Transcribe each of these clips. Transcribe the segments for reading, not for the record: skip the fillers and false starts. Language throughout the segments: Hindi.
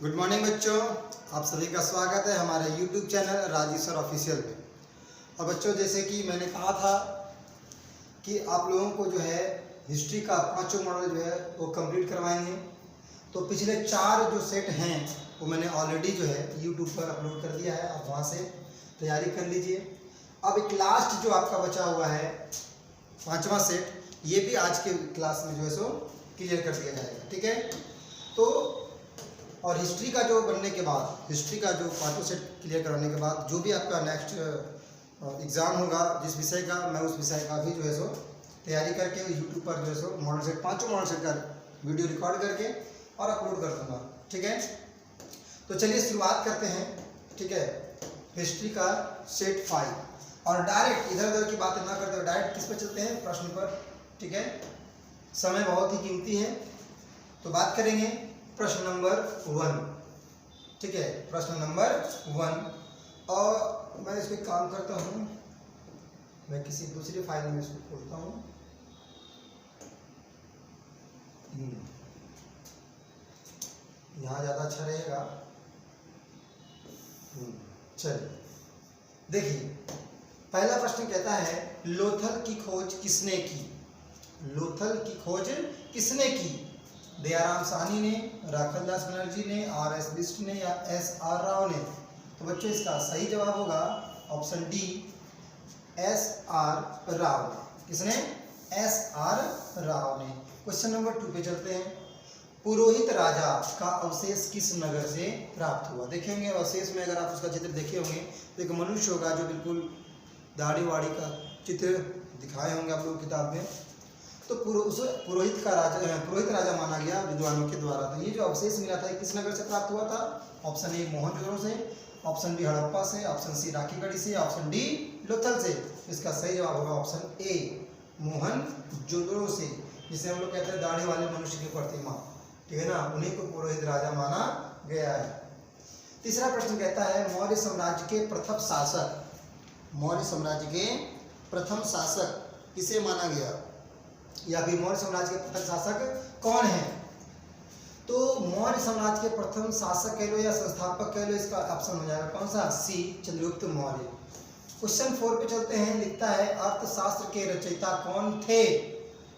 गुड मॉर्निंग बच्चों, आप सभी का स्वागत है हमारे YouTube channel Rajeev sir official पे। और बच्चों, जैसे कि मैंने कहा था कि आप लोगों को जो है हिस्ट्री का पांचों मॉडल जो है वो कंप्लीट करवाएंगे। तो पिछले 4 जो सेट हैं वो मैंने ऑलरेडी जो है YouTube पर अपलोड कर दिया है, आप वहाँ से तैयारी कर लीजिए। अब एक लास्ट जो आपका बचा हुआ है 5वां सेट, ये भी आज के क्लास में जो है सो क्लियर कर दिया जाएगा, ठीक है। तो और हिस्ट्री का जो बनने के बाद, हिस्ट्री का जो 5 सेट क्लियर कराने के बाद जो भी आपका नेक्स्ट एग्ज़ाम होगा जिस विषय का, मैं उस विषय का भी जो है सो तैयारी करके यूट्यूब पर जो है सो मॉडल सेट 5 मॉडल सेट का वीडियो रिकॉर्ड करके और अपलोड कर दूँगा, ठीक है। तो चलिए शुरुआत करते हैं, ठीक है, हिस्ट्री का सेट 5। और डायरेक्ट इधर उधर की बातें ना करते हुए डायरेक्ट किस पर चलते हैं, प्रश्न पर, ठीक है। समय बहुत ही कीमती है, तो बात करेंगे प्रश्न नंबर 1, ठीक है, प्रश्न नंबर 1। और मैं इस पर काम करता हूँ, मैं किसी दूसरी फाइल में इसको खोलता हूँ। यहाँ ज़्यादा अच्छा रहेगा। चलिए देखिए, पहला प्रश्न कहता है लोथल की खोज किसने की। लोथल की खोज किसने की? दयाराम साहनी ने, राखलदास बनर्जी ने, आर.एस. बिष्ट ने या एस.आर. राव ने। तो बच्चों इसका सही जवाब होगा ऑप्शन डी, एस.आर. राव ने। किसने? एस.आर. राव ने। क्वेश्चन नंबर 2 पे चलते हैं। पुरोहित राजा का अवशेष किस नगर से प्राप्त हुआ? देखेंगे अवशेष में, अगर आप उसका चित्र देखे होंगे तो एक मनुष्य होगा जो बिल्कुल दाढ़ी वाड़ी का चित्र दिखाए होंगे आप लोग किताब में। तो पुरोहित राजा माना गया विद्वानों के द्वारा। तो ये जो अवशेष मिला था किस नगर से प्राप्त हुआ था? ऑप्शन ए मोहनजोदड़ो से, ऑप्शन बी हड़प्पा से, ऑप्शन सी राखीगढ़ी से, ऑप्शन डी लोथल से। इसका सही जवाब होगा ऑप्शन ए, मोहनजोदड़ो से, जिसे हम लोग कहते हैं दाढ़ी वाले मनुष्य की प्रतिमा, ठीक है ना, उन्हीं को पुरोहित राजा माना गया है। तीसरा प्रश्न कहता है मौर्य साम्राज्य के प्रथम शासक, मौर्य साम्राज्य के प्रथम शासक किसे माना गया, या फिर मौर्य साम्राज्य के प्रथम शासक कौन है? तो मौर्य साम्राज्य के प्रथम शासक कह लो या संस्थापक कह लो, इसका ऑप्शन हो जाएगा कौन सा? सी, चंद्रगुप्त मौर्य। क्वेश्चन 4 पे चलते हैं। लिखता है अर्थशास्त्र के रचयिता कौन थे?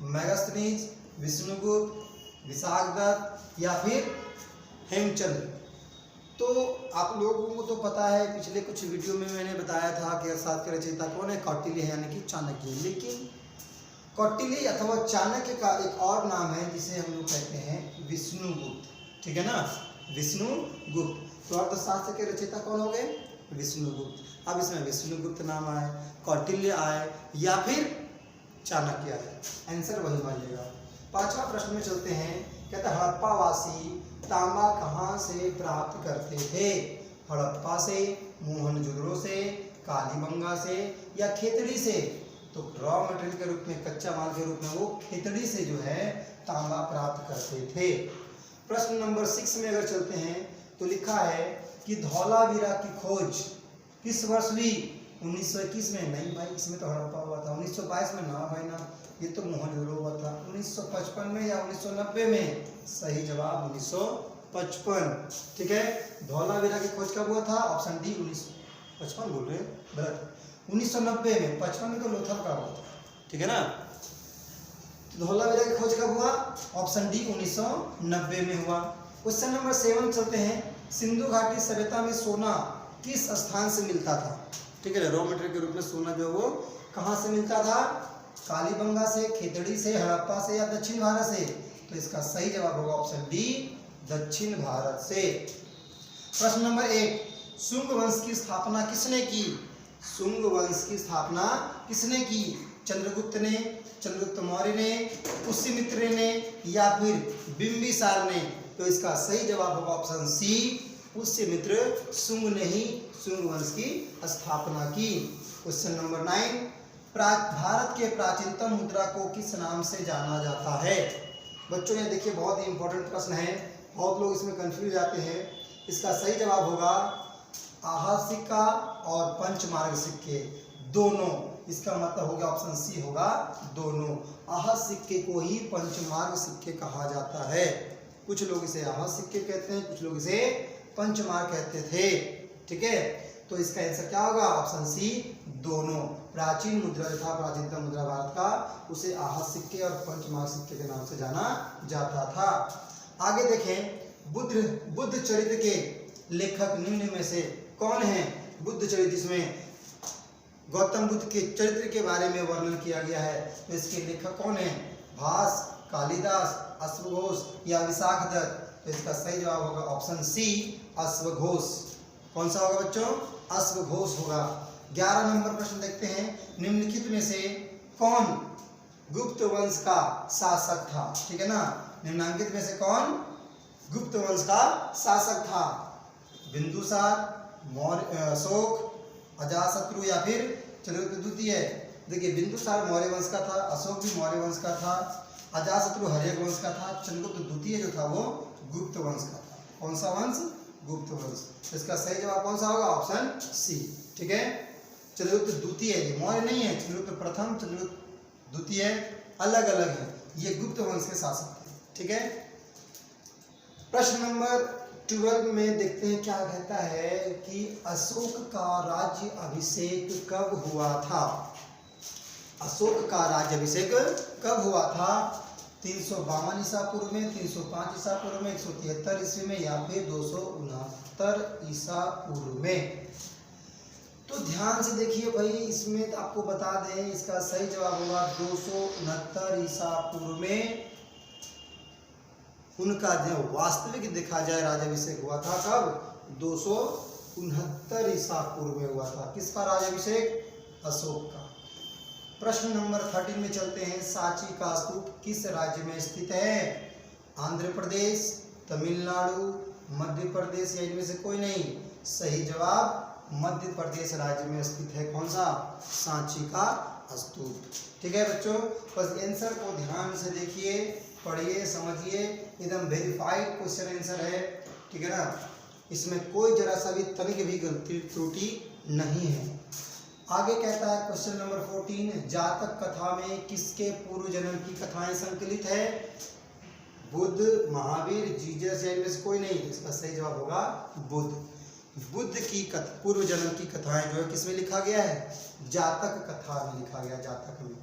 मेगास्थनीज, विष्णुगुप्त, विशाखदत्त या फिर हेमचंद्र। तो आप लोगों को तो पता है, पिछले कुछ वीडियो में मैंने बताया था कि अर्थशास्त्र के रचयिता कौन है, कौटिल्य यानी कि चाणक्य। लेकिन कौटिल्य अथवा चाणक्य का एक और नाम है जिसे हम लोग कहते हैं विष्णुगुप्त, ठीक है ना, विष्णुगुप्त। तो अर्थशास्त्र के रचयिता कौन हो गए? विष्णुगुप्त। अब इसमें विष्णुगुप्त नाम आए, कौटिल्य आए या फिर चाणक्य आए, आंसर वही मानिएगा। 5वां प्रश्न में चलते हैं। कहते हैं हड़प्पावासी तांबा कहाँ से प्राप्त करते थे? हड़प्पा से, मोहनजोदड़ो से, कालीबंगा से या खेतड़ी से। तो रॉ मटेरियल के रूप में, कच्चा माल के रूप में वो खेतड़ी से जो है तांबा प्राप्त करते थे। प्रश्न नंबर 6 में अगर चलते हैं तो लिखा है कि धौलावीरा की खोज किस वर्ष हुई? 1921 में। नहीं भाई, इसमें तो हड़प्पा हुआ था। 1922 में ना भाई ना, ये तो मोहनजोदड़ो हुआ था। 1955 में या 1990 में? सही जवाब 1955, ठीक है। धौलावीरा की खोज कब हुआ था? ऑप्शन डी, 1955 बोल रहे हैं, गलत, 1990 में। 55 में तो लोथल का हुआ था, ठीक है ना। तो धौलावीरा की खोज कब हुआ? ऑप्शन डी, 1990 में हुआ। क्वेश्चन नंबर 7 चलते हैं। सिंधु घाटी सभ्यता में सोना किस स्थान से मिलता था? ठीक है, रॉ मटेरियल के रूप में सोना जो वो कहाँ से मिलता था? कालीबंगा से, खेतड़ी से, हड़प्पा से या दक्षिण भारत से? तो इसका सही जवाब होगा ऑप्शन डी, दक्षिण भारत से। प्रश्न नंबर 1, शुंग वंश की स्थापना किसने की? शुंग वंश की स्थापना किसने की? चंद्रगुप्त ने, चंद्रगुप्त मौर्य ने, पुष्यमित्र ने या फिर बिंबिसार ने? तो इसका सही जवाब होगा ऑप्शन सी, पुष्यमित्र शुंग ने ही शुंग वंश की स्थापना की। क्वेश्चन नंबर 9, भारत के प्राचीनतम मुद्रा को किस नाम से जाना जाता है? बच्चों ये देखिए बहुत ही इंपॉर्टेंट प्रश्न है, बहुत लोग इसमें कंफ्यूज जाते हैं। इसका सही जवाब होगा आहत सिक्का और पंचमार्ग सिक्के, दोनों। इसका मतलब होगा ऑप्शन सी होगा दोनों। आहत सिक्के को ही पंचमार्ग सिक्के कहा जाता है। कुछ लोग इसे आहत सिक्के कहते हैं, कुछ लोग इसे पंचमार कहते थे। ठीक है, तो इसका आंसर क्या होगा? ऑप्शन सी दोनों। प्राचीन मुद्रा जो था, प्राचीनतम मुद्रा भारत का, उसे आहत सिक्के और पंचमार सिक्के के नाम से जाना जाता था। आगे देखें, बुद्ध चरित्र के लेखक निम्न में से कौन है? बुद्ध चरित्र, इसमें गौतम बुद्ध के चरित्र के बारे में वर्णन किया गया है, तो इसके लेखक कौन है? भास, कालिदास, अश्वघोष या विशाखदत्त? तो इसका सही जवाब होगा ऑप्शन सी अश्वघोष। कौन सा होगा बच्चों? अश्वघोष होगा। 11 नंबर प्रश्न देखते हैं, निम्नलिखित में से कौन गुप्त वंश का शासक था? ठीक है ना, निम्नांकित में से कौन गुप्त वंश का शासक था? बिंदुसार, मौर्य, अशोक, अजातशत्रु या फिर चंद्रगुप्त द्वितीय? देखिए, बिंदुसार मौर्य वंश का था, अशोक भी मौर्य वंश का था, अजातशत्रु हर्यक वंश का था, चंद्रगुप्त द्वितीय जो था वो गुप्त वंश का था। कौन सा वंश? गुप्त वंश। इसका सही जवाब कौन सा होगा? Option C. ठीक है, चंद्रगुप्त द्वितीय, ये मौर्य नहीं है, चंद्रगुप्त प्रथम, चंद्रगुप्त द्वितीय अलग अलग है, ये गुप्त वंश के शासक थे। ठीक है, प्रश्न नंबर 12 में देखते हैं क्या कहता है कि अशोक का राज्य अभिषेक कब हुआ था? अशोक का राज्य अभिषेक कब हुआ था? 352 ईसा पूर्व में, 305 ईसा पूर्व में, 173 ईस्वी में या फिर 269 ईसा पूर्व में? तो ध्यान से देखिए भाई, इसमें तो आपको बता दें, इसका सही जवाब होगा 269 ईसा पूर्व में उनका जो वास्तविक देखा जाए राज्याभिषेक हुआ था। कब? 269 ईसा पूर्व में हुआ था। किसका राज्याभिषेक? अशोक का। प्रश्न नंबर 13 में चलते हैं, सांची का स्तूप किस राज्य में स्थित है? आंध्र प्रदेश, तमिलनाडु, मध्य प्रदेश या इनमें से कोई नहीं? सही जवाब मध्य प्रदेश राज्य में स्थित है। कौन सा? सांची का स्तूप। ठीक है बच्चों, बस आंसर को ध्यान से देखिए, पढ़िए, समझिए, एकदम वेरीफाइड क्वेश्चन आंसर है। ठीक है ना, इसमें कोई जरा सा भी तनिक भी गलती त्रुटि नहीं है। आगे कहता है क्वेश्चन नंबर 14, जातक कथा में किसके पूर्व जन्म की कथाएं संकलित है? बुद्ध, महावीर, जीसस या इनमें से कोई नहीं? इसका सही जवाब होगा बुद्ध। बुद्ध की पूर्व जन्म की कथाएं जो है किसमें लिखा गया है? जातक कथा में लिखा गया, जातक में।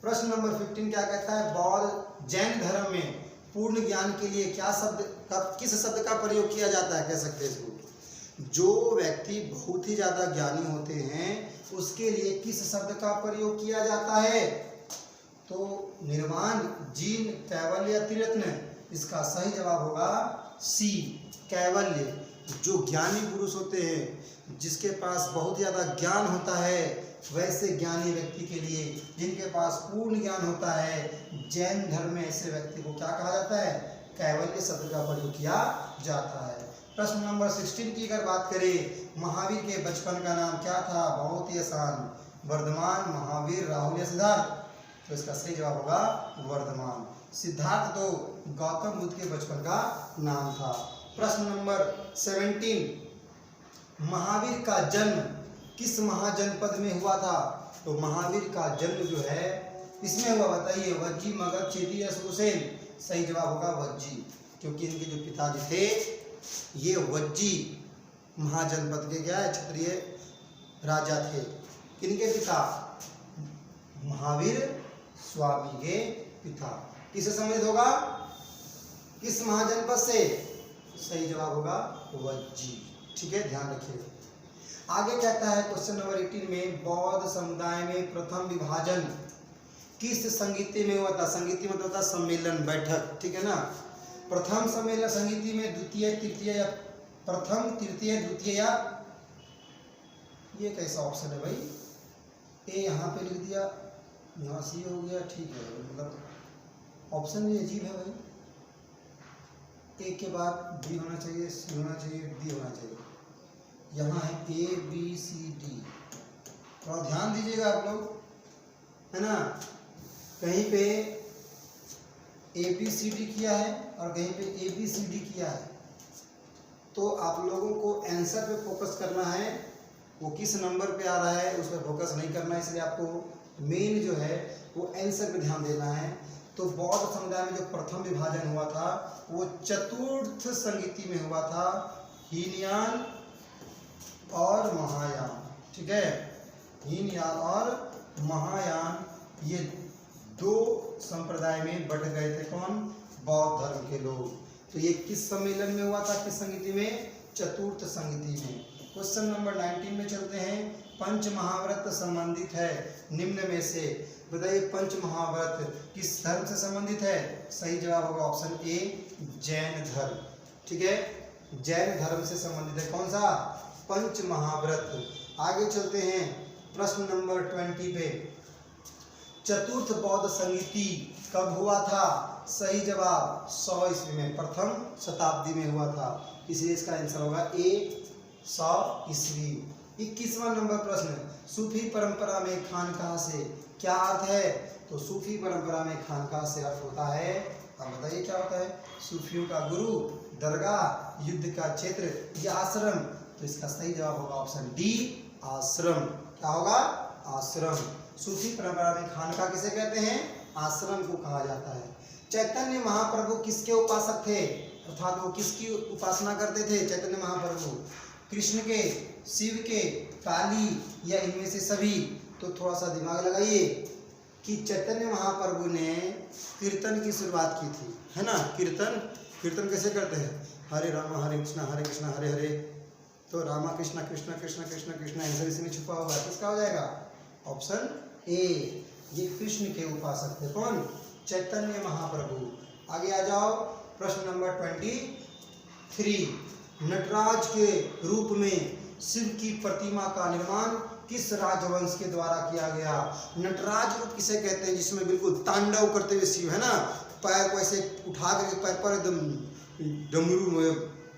प्रश्न नंबर 15 क्या कहता है? बौद्ध जैन धर्म में पूर्ण ज्ञान के लिए क्या शब्द का, किस शब्द का प्रयोग किया जाता है? कह सकते हैं इसको, जो व्यक्ति बहुत ही ज्यादा ज्ञानी होते हैं उसके लिए किस शब्द का प्रयोग किया जाता है? तो निर्वाण, जीन, कैवल्य, त्रिरत्न? इसका सही जवाब होगा सी कैवल्य। जो ज्ञानी पुरुष होते हैं, जिसके पास बहुत ज़्यादा ज्ञान होता है, वैसे ज्ञानी व्यक्ति के लिए, जिनके पास पूर्ण ज्ञान होता है, जैन धर्म में ऐसे व्यक्ति को क्या कहा जाता है? कैवल्य शब्द का प्रयोग किया जाता है। प्रश्न नंबर 16 की अगर बात करें, महावीर के बचपन का नाम क्या था? बहुत ही आसान, वर्धमान, महावीर, राहुल या सिद्धार्थ? तो इसका सही जवाब होगा वर्धमान। सिद्धार्थ तो गौतम बुद्ध के बचपन का नाम था। प्रश्न नंबर 17, महावीर का जन्म किस महाजनपद में हुआ था? तो महावीर का जन्म जो है इसमें हुआ, बताइए, वज्जी, मगध, चेदी या सुसेन? सही जवाब होगा वज्जी, क्योंकि इनके जो पिताजी थे ये वज्जी महाजनपद के क्या है, क्षत्रिय राजा थे। किनके पिता? महावीर स्वामी के पिता। किससे संबंधित होगा? किस महाजनपद से? सही जवाब होगा वज्जी। ठीक है, ध्यान रखिए। आगे कहता है क्वेश्चन नंबर 18 में, बौद्ध समुदाय में प्रथम विभाजन किस संगीति में हुआ था? संगीति मतलब था सम्मेलन, बैठक। ठीक है ना, प्रथम सम्मेलन संगीति में द्वितीय, तृतीय या प्रथम, तृतीय, द्वितीय या? ये कैसा ऑप्शन है भाई? ए यहाँ पे लिख दिया, यहाँ सी हो गया। ठीक है, मतलब ऑप्शन भी अजीब है भाई। ए के बाद बी होना चाहिए, सी होना चाहिए, डी होना चाहिए। यहाँ है ए बी सी डी। थोड़ा ध्यान दीजिएगा आप लोग, है ना। कहीं पे ए बी सी डी किया है और कहीं पे ए बी सी डी किया है, तो आप लोगों को आंसर पे फोकस करना है, वो किस नंबर पे आ रहा है उस पर फोकस नहीं करना है। इसलिए आपको मेन जो है वो आंसर पे ध्यान देना है। तो बौद्ध समुदाय में जो प्रथम विभाजन हुआ था वो चतुर्थ संगीति में हुआ था, हीनयान और महायान। ठीक है, हीनयान और महायान ये दो संप्रदाय में बट गए थे। कौन? बौद्ध धर्म के लोग। तो ये किस सम्मेलन में हुआ था, किस संगीति में? चतुर्थ संगीति में। क्वेश्चन नंबर 19 में चलते हैं। पंच महाव्रत संबंधित है निम्न में से, बताइए पंच महाव्रत किस धर्म से संबंधित है? सही जवाब होगा ऑप्शन ए, जैन धर्म। ठीक है, जैन धर्म से संबंधित है कौन सा? पंच महाव्रत। आगे चलते हैं प्रश्न नंबर 20 पे। चतुर्थ बौद्ध संगीति कब हुआ था? सही जवाब 100 ईस्वी में, प्रथम शताब्दी में हुआ था, इसलिए इसका आंसर होगा ए, 100 ईस्वी। 21वां नंबर प्रश्न, सूफी परंपरा में खानकाह से क्या अर्थ है? तो सूफी परंपरा में खानकाह से अर्थ होता है, अब बताइए क्या होता है? सूफियों का गुरु, दरगाह, युद्ध का क्षेत्र या आश्रम। तो इसका सही जवाब होगा ऑप्शन डी, आश्रम। क्या होगा? आश्रम। सूफी परंपरा में खानकाह किसे कहते हैं? आश्रम को कहा जाता है। चैतन्य महाप्रभु किसके उपासक थे, अर्थात वो किसकी उपासना करते थे? चैतन्य महाप्रभु कृष्ण के, शिव के, काली या इनमें से सभी? तो थोड़ा सा दिमाग लगाइए कि चैतन्य महाप्रभु ने कीर्तन की शुरुआत की थी, है ना। कीर्तन कैसे करते हैं? हरे राम हरे कृष्णा हरे हरे। तो रामा कृष्णा कृष्णा कृष्णा कृष्णा कृष्णा, आंसर इसमें छुपा हुआ है, किसका हो जाएगा? ऑप्शन ए, ये कृष्ण के उपासक थे। कौन? चैतन्य महाप्रभु। आगे आ जाओ, प्रश्न नंबर 23। नटराज के रूप में शिव की प्रतिमा का निर्माण किस राजवंश के द्वारा किया गया? नटराज रूप किसे कहते हैं? जिसमें बिल्कुल तांडव करते हुए शिव, है ना, पैर को ऐसे उठा करके पैर पर एकदम डमरू,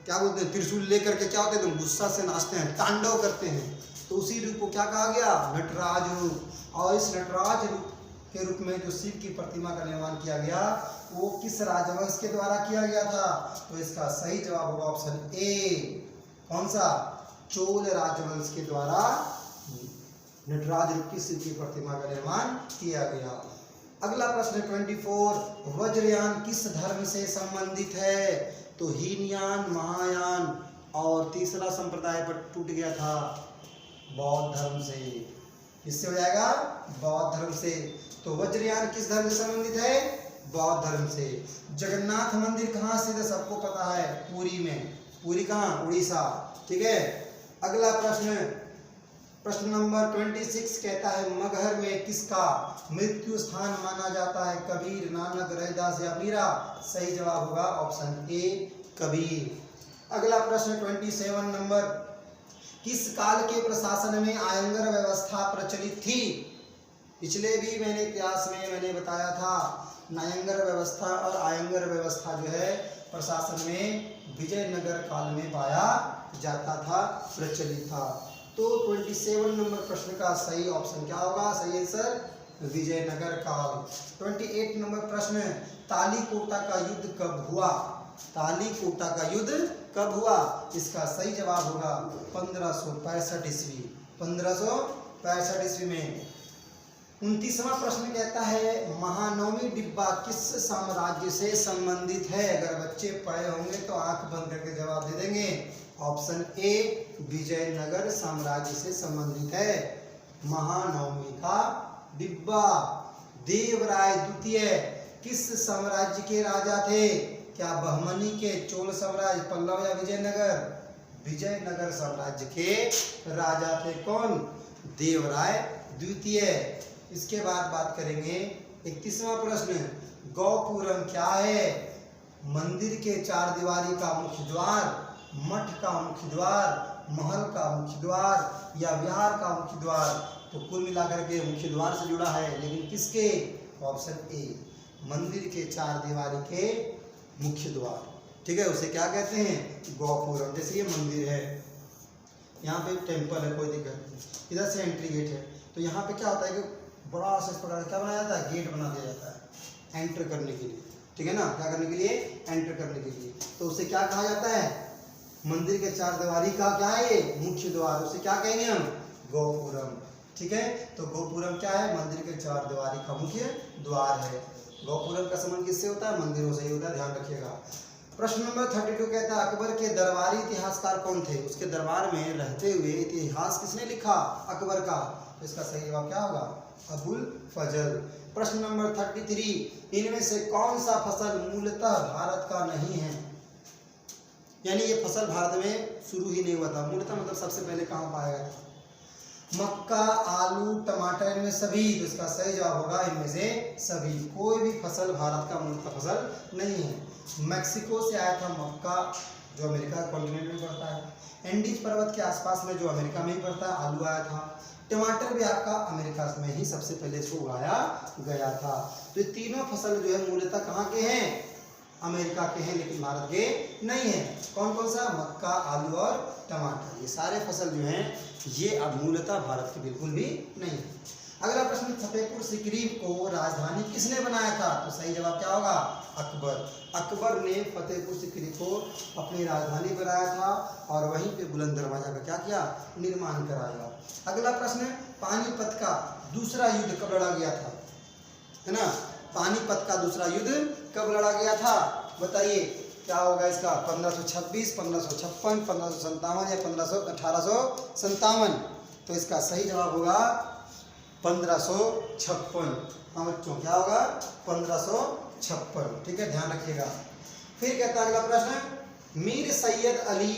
क्या बोलते हैं, त्रिशूल लेकर के क्या होते हैं, एकदम गुस्सा से नाचते हैं, तांडव करते हैं। तो उसी रूप को क्या कहा गया? नटराज रूप। और इस नटराज रूप के रूप में जो शिव की प्रतिमा का निर्माण किया गया वो किस राजवंश के द्वारा किया गया था? तो इसका सही जवाब होगा ऑप्शन ए, कौन सा? चोल राजवंश के द्वारा नटराज रूप की शिव की प्रतिमा का निर्माण किया गया। अगला प्रश्न 24। वज्रयान किस धर्म से संबंधित है? तो हीनयान, महायान, और तीसरा संप्रदाय पर टूट गया था बौद्ध धर्म से। किससे हो जाएगा? बौद्ध धर्म से। तो वज्रयान किस धर्म से संबंधित है? बौद्ध धर्म से। जगन्नाथ मंदिर कहाँ स्थित है? सबको पता है, पुरी में। पुरी कहाँ? उड़ीसा। ठीक है, अगला प्रश्न नंबर 26 कहता है मगहर में किसका मृत्यु स्थान माना जाता है? कबीर, नानक, रैदास या मीरा? सही जवाब होगा ऑप्शन ए, कबीर। अगला प्रश्न 27 नंबर, किस काल के प्रशासन में आयंगर व्यवस्था प्रचलित थी? पिछले भी मैंने इतिहास में मैंने बताया था, नायंगर व्यवस्था और आयंगर व्यवस्था जो है प्रशासन में विजयनगर काल में पाया जाता था, प्रचलित था। तो 27 नंबर प्रश्न का सही ऑप्शन क्या होगा? सही आंसर विजयनगर काल। 28 नंबर प्रश्न, तालीकोटा का युद्ध कब हुआ? तालीकोटा का युद्ध कब हुआ? इसका सही जवाब होगा 1565 ईस्वी, 1565 ईस्वी में। 29वां प्रश्न कहता है महानवमी डिब्बा किस साम्राज्य से संबंधित है? अगर बच्चे पढ़े होंगे तो आंख बंद करके जवाब दे देंगे। ऑप्शन ए, विजयनगर साम्राज्य से संबंधित है। महानवमी का डिब्बा। देवराय द्वितीय किस साम्राज्य के राजा थे? क्या बहमनी के, चोल साम्राज्य, पल्लव या विजयनगर? विजयनगर साम्राज्य के राजा थे। कौन? देवराय द्वितीय। इसके बाद बात करेंगे 31वां प्रश्न, गौपुरम क्या है? मंदिर के चार दीवारी का मुख्य द्वार, मठ का मुख्य द्वार, महल का मुख्य द्वार या विहार का मुख्य द्वार? तो कुल मिलाकर के मुख्य द्वार से जुड़ा है, लेकिन किसके? ऑप्शन ए, मंदिर के चार दीवारी के मुख्य द्वार। ठीक है, उसे क्या कहते हैं? गौपुरम। जैसे ये मंदिर है, यहाँ पे टेम्पल है, कोई दिक्कत नहीं, इधर से एंट्री गेट है, तो यहाँ पे क्या होता है कि बड़ा सा इस प्रकार क्या बनाया जाता है? गेट बना दिया जाता है एंटर करने के लिए। ठीक है ना, क्या करने के लिए? एंटर करने के लिए। तो उसे क्या कहा जाता है? मंदिर के चार दीवारी का क्या है? ये मुख्य द्वार। उसे क्या कहेंगे हम? गोपुरम। ठीक है, तो गोपुरम क्या है? मंदिर के चार दीवारी का मुख्य द्वार है। गौपूरम का संबंध किससे होता है? मंदिरों से ही होता है, ध्यान रखिएगा। प्रश्न नंबर 32 कहता है अकबर के दरबारी इतिहासकार कौन थे? उसके दरबार में रहते हुए इतिहास किसने लिखा? अकबर का। तो इसका सही जवाब क्या होगा? अबुल फजल। प्रश्न नंबर 33 इनमें से कौन सा फसल मूलतः भारत का नहीं है? यानी ये फसल भारत में शुरू ही नहीं हुआ था। मूलतः मतलब सबसे पहले कहाँ पाया गया था? मक्का, आलू, टमाटर, इनमें सभी। तो इसका सही जवाब होगा इनमें से सभी। कोई भी फसल भारत का मूलतः फसल नहीं है। मैक्सिको से आया था मक्का, जो अमेरिका कॉन्टिनेंट में पड़ता है। एंडीज पर्वत के आसपास में जो अमेरिका में ही पड़ता है, आलू आया था। टमाटर भी आपका अमेरिका में ही सबसे पहले इसको उगाया गया था। तो ये तीनों फसल जो है मूलतः कहाँ के हैं? अमेरिका के हैं, लेकिन भारत के नहीं है। कौन कौन सा? मक्का, आलू और टमाटर। ये सारे फसल जो हैं ये अब मूलतः भारत के बिल्कुल भी नहीं है। अगला प्रश्न, फतेहपुर सीकरी को राजधानी किसने बनाया था? तो सही जवाब क्या होगा? अकबर। अकबर ने फतेहपुर सीकरी को अपनी राजधानी बनाया था और वहीं पे बुलंद दरवाजा का क्या किया? निर्माण कराया। अगला प्रश्न, पानीपत का दूसरा युद्ध कब लड़ा गया था? है ना, पानीपत का दूसरा युद्ध कब लड़ा गया था? बताइए क्या होगा इसका? 1526, 1556, 1557 या 1857? तो इसका सही जवाब होगा 1556। हाँ बच्चों, क्या होगा? 1556। ठीक है, ध्यान रखिएगा। फिर कहता है अगला प्रश्न, मीर सैयद अली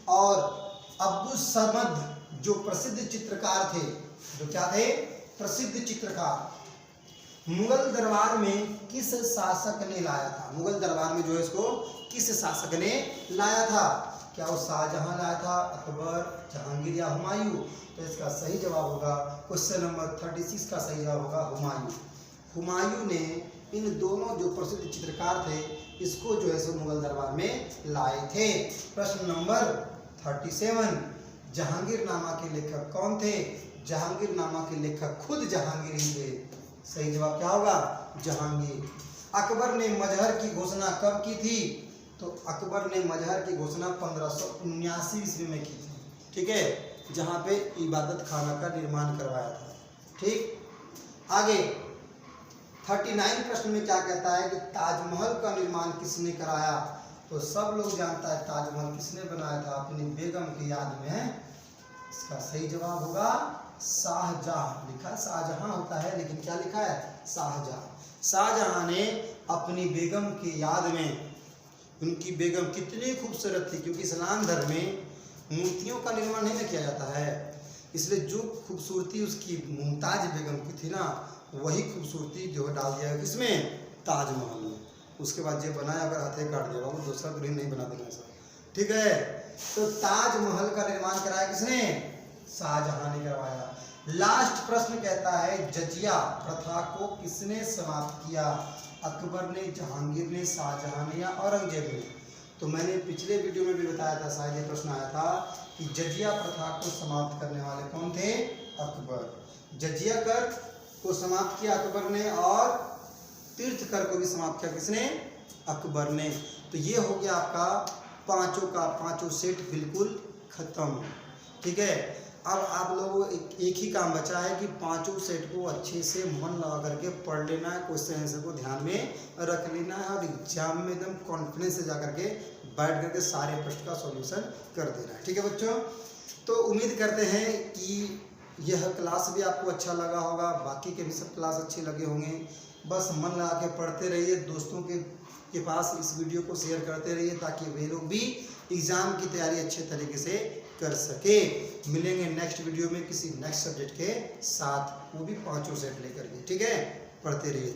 और अब्दुल समद जो प्रसिद्ध चित्रकार थे, जो क्या थे? प्रसिद्ध चित्रकार, मुगल दरबार में किस शासक ने लाया था? मुगल दरबार में जो है इसको किस शासक ने लाया था? क्या वो शाहजहां लाया था, अकबर, जहांगीर या हुमायूं? तो इसका सही जवाब होगा क्वेश्चन नंबर 36 का सही जवाब होगा हुमायूं। हुमायूं ने इन दोनों जो प्रसिद्ध चित्रकार थे इसको जो है सो मुगल दरबार में लाए थे। प्रश्न नंबर 37 जहांगीरनामा के लेखक कौन थे? जहांगीरनामा के लेखक खुद जहांगीर ही थे। सही जवाब क्या होगा? जहांगीर। अकबर ने मजहर की घोषणा कब की थी? तो अकबर ने मजहर की घोषणा 1579 ईस्वी में की थी। ठीक है, जहाँ पे इबादत खाना का निर्माण करवाया था। ठीक, आगे 39 प्रश्न में क्या कहता है कि ताजमहल का निर्माण किसने कराया? तो सब लोग जानता है ताजमहल किसने बनाया था? अपनी बेगम की याद में। इसका सही जवाब होगा शाहजहां। लिखा शाहजहां होता है, लेकिन क्या लिखा है? शाहजहां। शाहजहां ने अपनी बेगम की याद में, उनकी बेगम कितनी खूबसूरत थी, क्योंकि इस्लाम धर्म में मूर्तियों का निर्माण नहीं किया जाता है, इसलिए जो खूबसूरती उसकी मुमताज बेगम की थी ना, वही खूबसूरती जो है डाल दिया है किसमें? ताजमहल में। उसके बाद जो बनाया अगर हाथे काट दिया, वो दूसरा दुल्हन नहीं बना देना ऐसा। ठीक है, तो ताजमहल का निर्माण कराया किसने? शाहजहां ने करवाया। लास्ट प्रश्न कहता है जजिया प्रथा को किसने समाप्त किया? अकबर ने, जहांगीर ने, शाहजहां ने या औरंगजेब ने? तो मैंने पिछले वीडियो में भी बताया था, शायद ये प्रश्न आया था कि जजिया प्रथा को समाप्त करने वाले कौन थे? अकबर। जजिया कर को समाप्त किया अकबर ने और तीर्थ कर को भी समाप्त किया किसने? अकबर ने। तो ये हो गया आपका पांचों का पांचों सेट बिल्कुल खत्म। ठीक है, अब आप लोगों एक ही काम बचा है कि पांचों सेट को अच्छे से मन लगा करके पढ़ लेना है, क्वेश्चन आंसर को ध्यान में रख लेना है और एग्जाम में एकदम कॉन्फिडेंस से जा करके बैठ करके सारे प्रश्न का सॉल्यूशन कर देना है। ठीक है बच्चों, तो उम्मीद करते हैं कि यह क्लास भी आपको अच्छा लगा होगा, बाकी के भी सब क्लास अच्छे लगे होंगे। बस मन लगा के पढ़ते रहिए, दोस्तों के पास इस वीडियो को शेयर करते रहिए ताकि वे लोग भी एग्ज़ाम की तैयारी अच्छे तरीके से कर सके। मिलेंगे नेक्स्ट वीडियो में किसी नेक्स्ट सब्जेक्ट के साथ, वो भी पांचों सेट लेकर के। ठीक है, पढ़ते रहिए।